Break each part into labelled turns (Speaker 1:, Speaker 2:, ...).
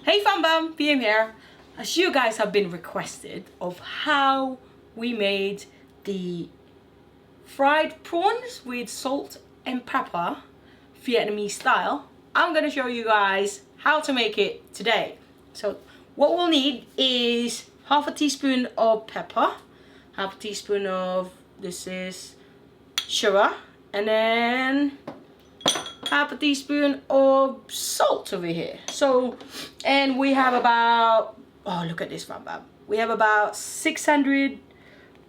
Speaker 1: Hey Fam Bam, PM here. As you guys have been requested of how we made the fried prawns with salt and pepper Vietnamese style, I'm gonna show you guys how to make it today. So what we'll need is half a teaspoon of pepper, half a teaspoon of sugar, and then half a teaspoon of salt over here. So, and we have about, oh look at this Fam Bam. We have about 600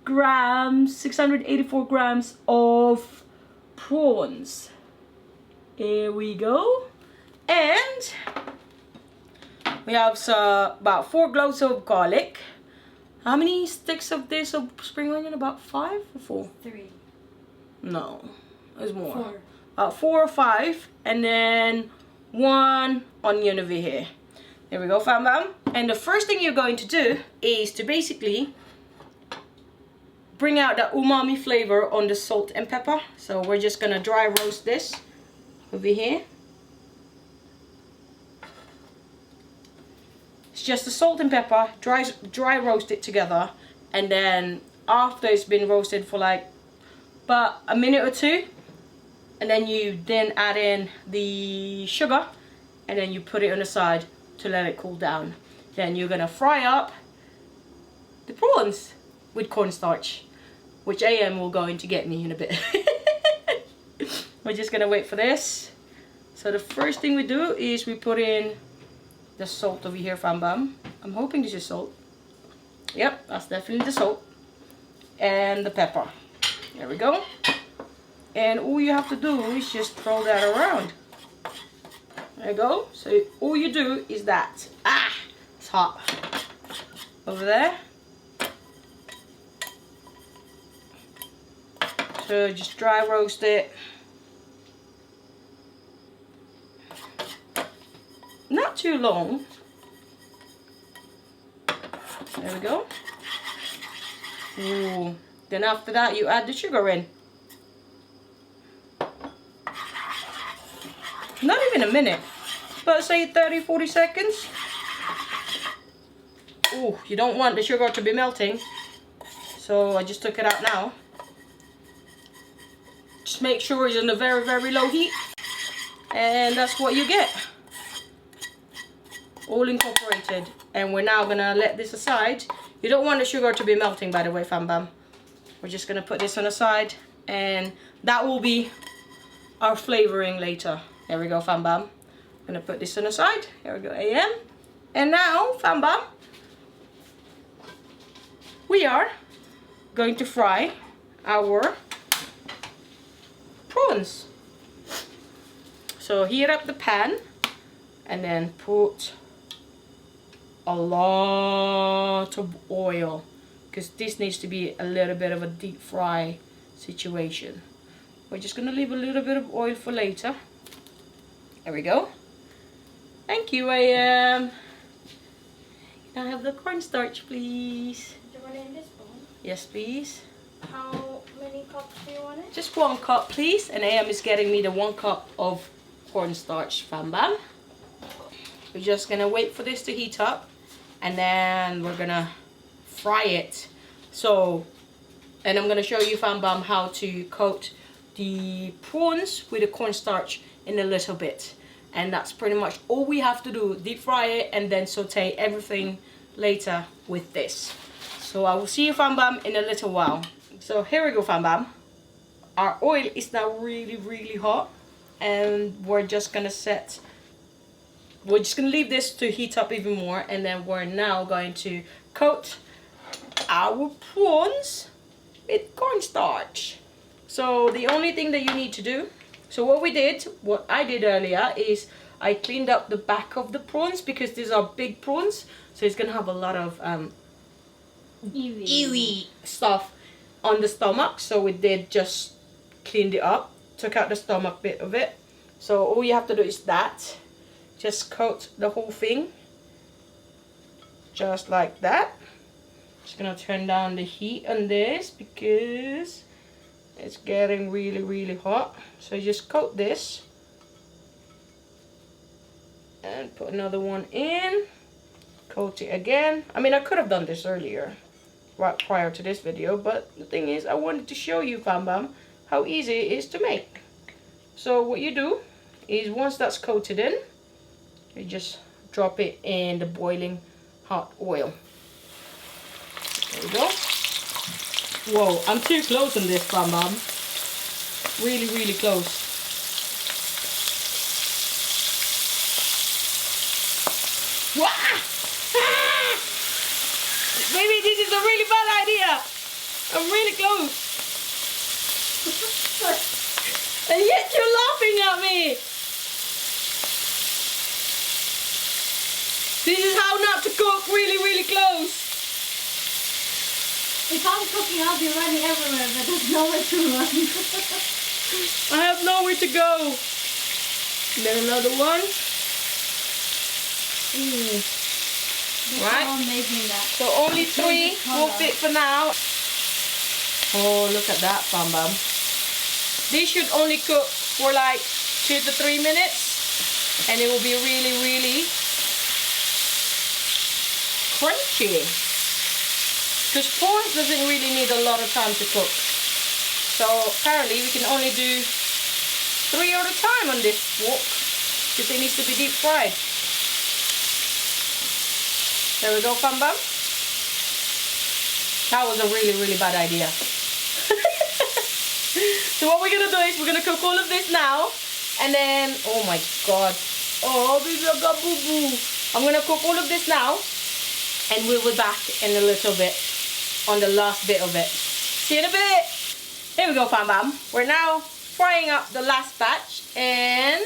Speaker 1: grams, 684 grams of prawns. Here we go. And we have about 4 cloves of garlic. How many sticks of this of spring onion? About 5 or 4?
Speaker 2: 3.
Speaker 1: No, there's more.
Speaker 2: 4.
Speaker 1: About 4 or 5, and then 1 onion over here. There we go, Fam Bam. And the first thing you're going to do is to basically bring out the umami flavor on the salt and pepper. So we're just gonna dry roast this over here. It's just the salt and pepper, dry roast it together, and then after it's been roasted for like about a minute or 2, and then you add in the sugar, and then you put it on the side to let it cool down. Then you're gonna fry up the prawns with cornstarch, which AM will go in to get me in a bit. We're just gonna wait for this. So the first thing we do is we put in the salt over here, Fam Bam. I'm hoping this is salt. Yep, that's definitely the salt. And the pepper. There we go. And all you have to do is just throw that around. There you go. So all you do is that. Ah, it's hot. Over there. So just dry roast it. Not too long. There we go. Ooh. Then after that you add the sugar in. Not even a minute, but say 30-40 seconds. Ooh, you don't want the sugar to be melting, so I just took it out now. Just make sure it's on a very low heat, and that's what you get. All incorporated. And we're now gonna let this aside. You don't want the sugar to be melting, by the way, Fam Bam. We're just gonna put this on the side, and that will be our flavoring later. There we go, Fam Bam. I'm gonna put this on the side. Here we go, AM. And now, Fam Bam, we are going to fry our prawns. So heat up the pan and then put a lot of oil, because this needs to be a little bit of a deep fry situation. We're just gonna leave a little bit of oil for later. There we go. Thank you, AM. Can I have the cornstarch, please?
Speaker 2: Do you want it in this bowl?
Speaker 1: Yes, please.
Speaker 2: How many cups do you want it?
Speaker 1: Just 1 cup, please. And AM is getting me the 1 cup of cornstarch, Fam Bam. We're just gonna wait for this to heat up, and then we're gonna fry it. So, and I'm gonna show you, Fam Bam, how to coat the prawns with the cornstarch in a little bit. And that's pretty much all we have to do. Deep fry it and then saute everything later with this. So I will see you, Fam Bam, in a little while. So here we go, Fam Bam. Our oil is now really hot, and we're just gonna leave this to heat up even more, and then we're now going to coat our prawns with cornstarch. So the only thing that you need to do, so what I did earlier is I cleaned up the back of the prawns, because these are big prawns, so it's gonna have a lot of ewy stuff on the stomach. So we did just cleaned it up, took out the stomach bit of it. So all you have to do is that. Just coat the whole thing, just like that. Just gonna turn down the heat on this because it's getting really hot. So you just coat this And put another one in. Coat it again. I mean, I could have done this earlier, right prior to this video, but the thing is, I wanted to show you, fam bam, how easy it is to make. So what you do is, once that's coated in, you just drop it in the boiling hot oil. There we go. Whoa, I'm too close on this, fam bam. Really, really close. Wah! Ah! Maybe this is a really bad idea. I'm really close. And yet you're laughing at me. This is how not to cook really, really close.
Speaker 2: If I'm cooking, I'll be running everywhere, but there's nowhere to run.
Speaker 1: I have nowhere to go. And then another one. Right. So only 3 will fit for now. Oh, look at that, bam bam. These should only cook for like 2 to 3 minutes, and it will be really, really crunchy. Because prawns doesn't really need a lot of time to cook. So apparently we can only do 3 at a time on this wok, because it needs to be deep fried. There we go, fam bam. That was a really, really bad idea. So what we're gonna do is we're gonna cook all of this now, and then, oh my god, oh baby, I got boo boo. I'm gonna cook all of this now, and we'll be back in a little bit on the last bit of it. See you in a bit. Here we go, fam bam. We're now frying up the last batch, and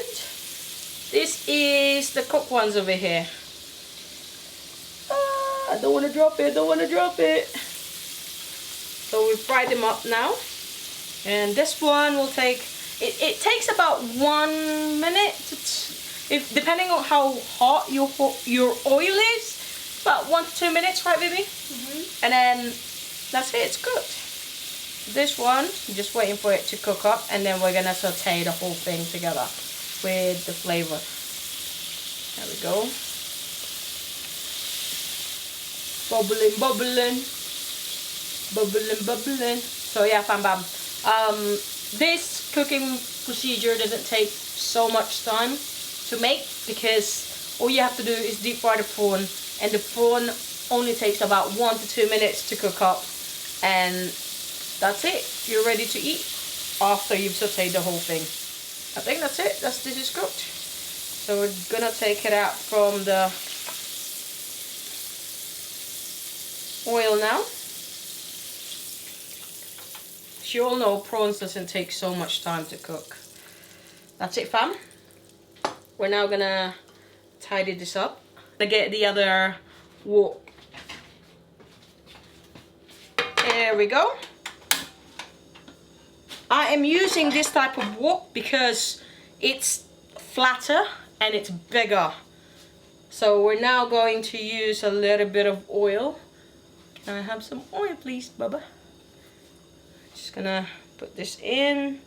Speaker 1: this is the cooked ones over here. I don't want to drop it, don't want to drop it. So we fried them up now. And this one will take, it takes about 1 minute, if depending on how hot your oil is, about 1 to 2 minutes, right baby? And then that's it, it's cooked. This one, I'm just waiting for it to cook up, and then we're gonna saute the whole thing together with the flavor. There we go. Bubbling, bubbling, bubbling, bubbling. So yeah, fam bam. This cooking procedure doesn't take so much time to make, because all you have to do is deep fry the prawn, and the prawn only takes about 1 to 2 minutes to cook up, and that's it. You're ready to eat after you've sauteed the whole thing. I think that's it. This is cooked. So we're gonna take it out from the oil now. As you all know, prawns doesn't take so much time to cook. That's it, fam. We're now gonna tidy this up. To get the other wok. There we go. I am using this type of wok because it's flatter and it's bigger. So we're now going to use a little bit of oil. Can I have some oil, please, Bubba? Just gonna put this in.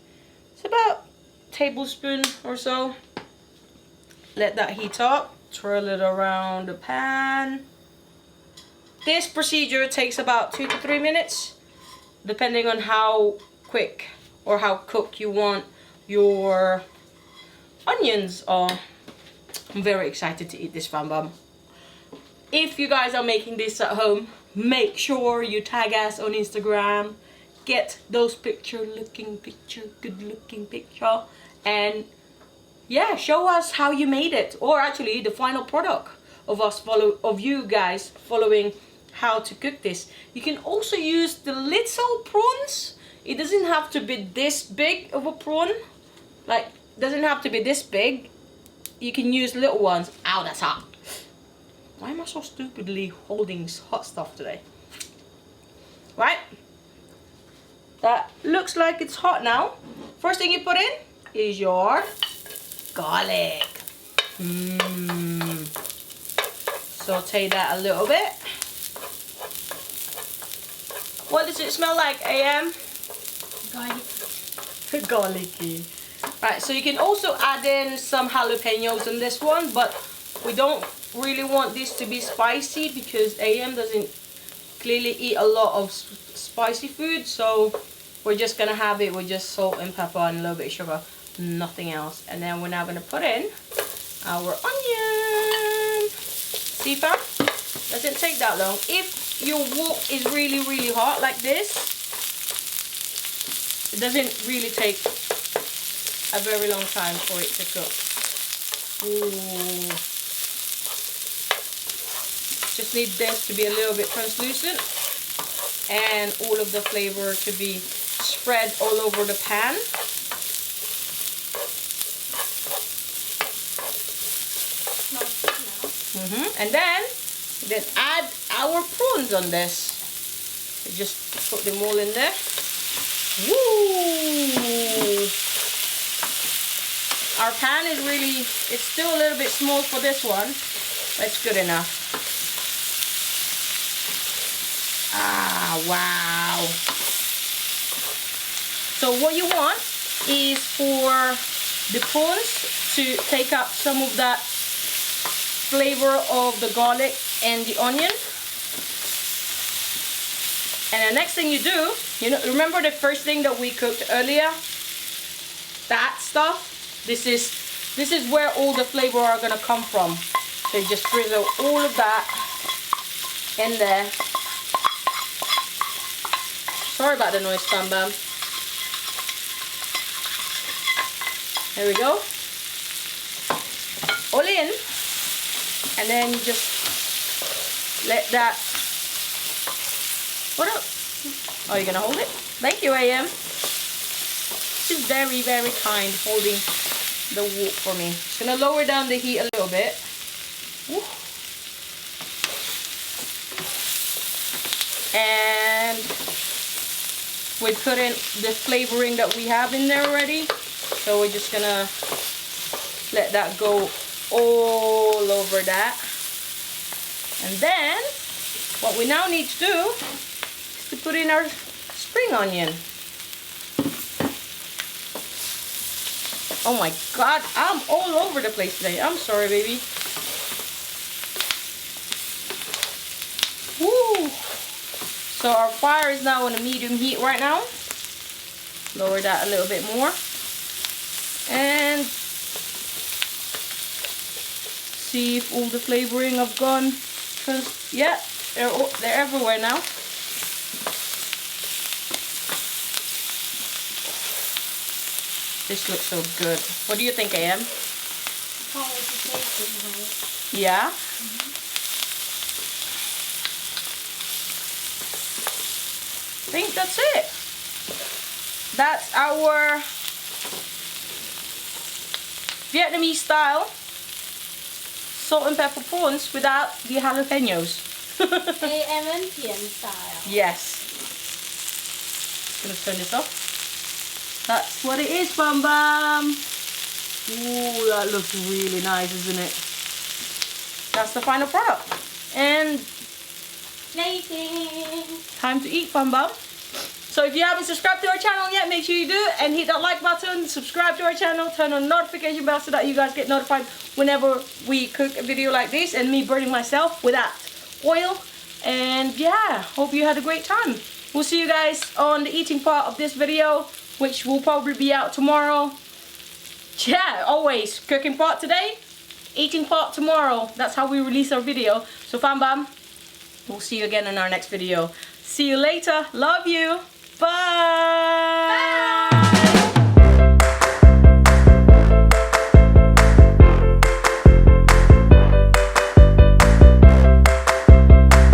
Speaker 1: It's about a tablespoon or so. Let that heat up. Twirl it around the pan. This procedure takes about 2 to 3 minutes, depending on how quick or how cooked you want your onions are. I'm very excited to eat this, fam bam. If you guys are making this at home, make sure you tag us on Instagram. Get those good looking picture, and yeah, show us how you made it, or actually the final product of you guys following how to cook this. You can also use the little prawns. It doesn't have to be this big of a prawn, like doesn't have to be this big. You can use little ones. Ow, that's hot. Why am I so stupidly holding hot stuff today? Right, that looks like it's hot now. First thing you put in is your garlic. Saute that a little bit. What does it smell like, AM?
Speaker 2: Garlic.
Speaker 1: Garlicky. Right, so you can also add in some jalapenos in this one, but We don't really want this to be spicy because AM doesn't clearly eat a lot of spicy food, so we're just gonna have it with just salt and pepper and a little bit of sugar, nothing else. And then we're now gonna put in our onion. See, fam? Doesn't take that long. If your wok is really, really hot like this, it doesn't really take a very long time for it to cook. Ooh. Just need this to be a little bit translucent and all of the flavor to be spread all over the pan. And then add our prawns on this. So just put them all in there. Woo! Our pan is really, it's still a little bit small for this one, but it's good enough. Ah, wow. So what you want is for the prawns to take up some of that flavor of the garlic and the onion. And the next thing you do, remember the first thing that we cooked earlier? That stuff. This is where all the flavor are gonna come from. So you just drizzle all of that in there. Sorry about the noise, Bam Bam. There we go. All in. And then you just let that... What up? Oh, you're gonna hold it? Thank you, AM. She's very, very kind holding the wok for me. Just gonna lower down the heat a little bit. Woo. And we put in the flavoring that we have in there already. So we're just gonna let that go all over that. And then what we now need to do is to put in our spring onion. Oh my God, I'm all over the place today. I'm sorry, baby. Woo! So our fire is now on a medium heat right now. Lower that a little bit more. And see if all the flavoring have gone. Because, yeah, they're everywhere now. This looks so good. What do you think, AM? Yeah? I think that's it. That's our Vietnamese style salt and pepper prawns without the jalapenos.
Speaker 2: AM and PM style.
Speaker 1: Yes. Just gonna turn this off. That's what it is, Bam Bam. Ooh, that looks really nice, isn't it? That's the final product. And time to eat, Bam Bam. So if you haven't subscribed to our channel yet, make sure you do and hit that like button, subscribe to our channel, turn on the notification bell so that you guys get notified whenever we cook a video like this and me burning myself with that oil. And yeah, hope you had a great time. We'll see you guys on the eating part of this video, which will probably be out tomorrow. Yeah, always cooking part today, eating part tomorrow. That's how we release our video. So Fam Bam, we'll see you again in our next video. See you later. Love you. Bye.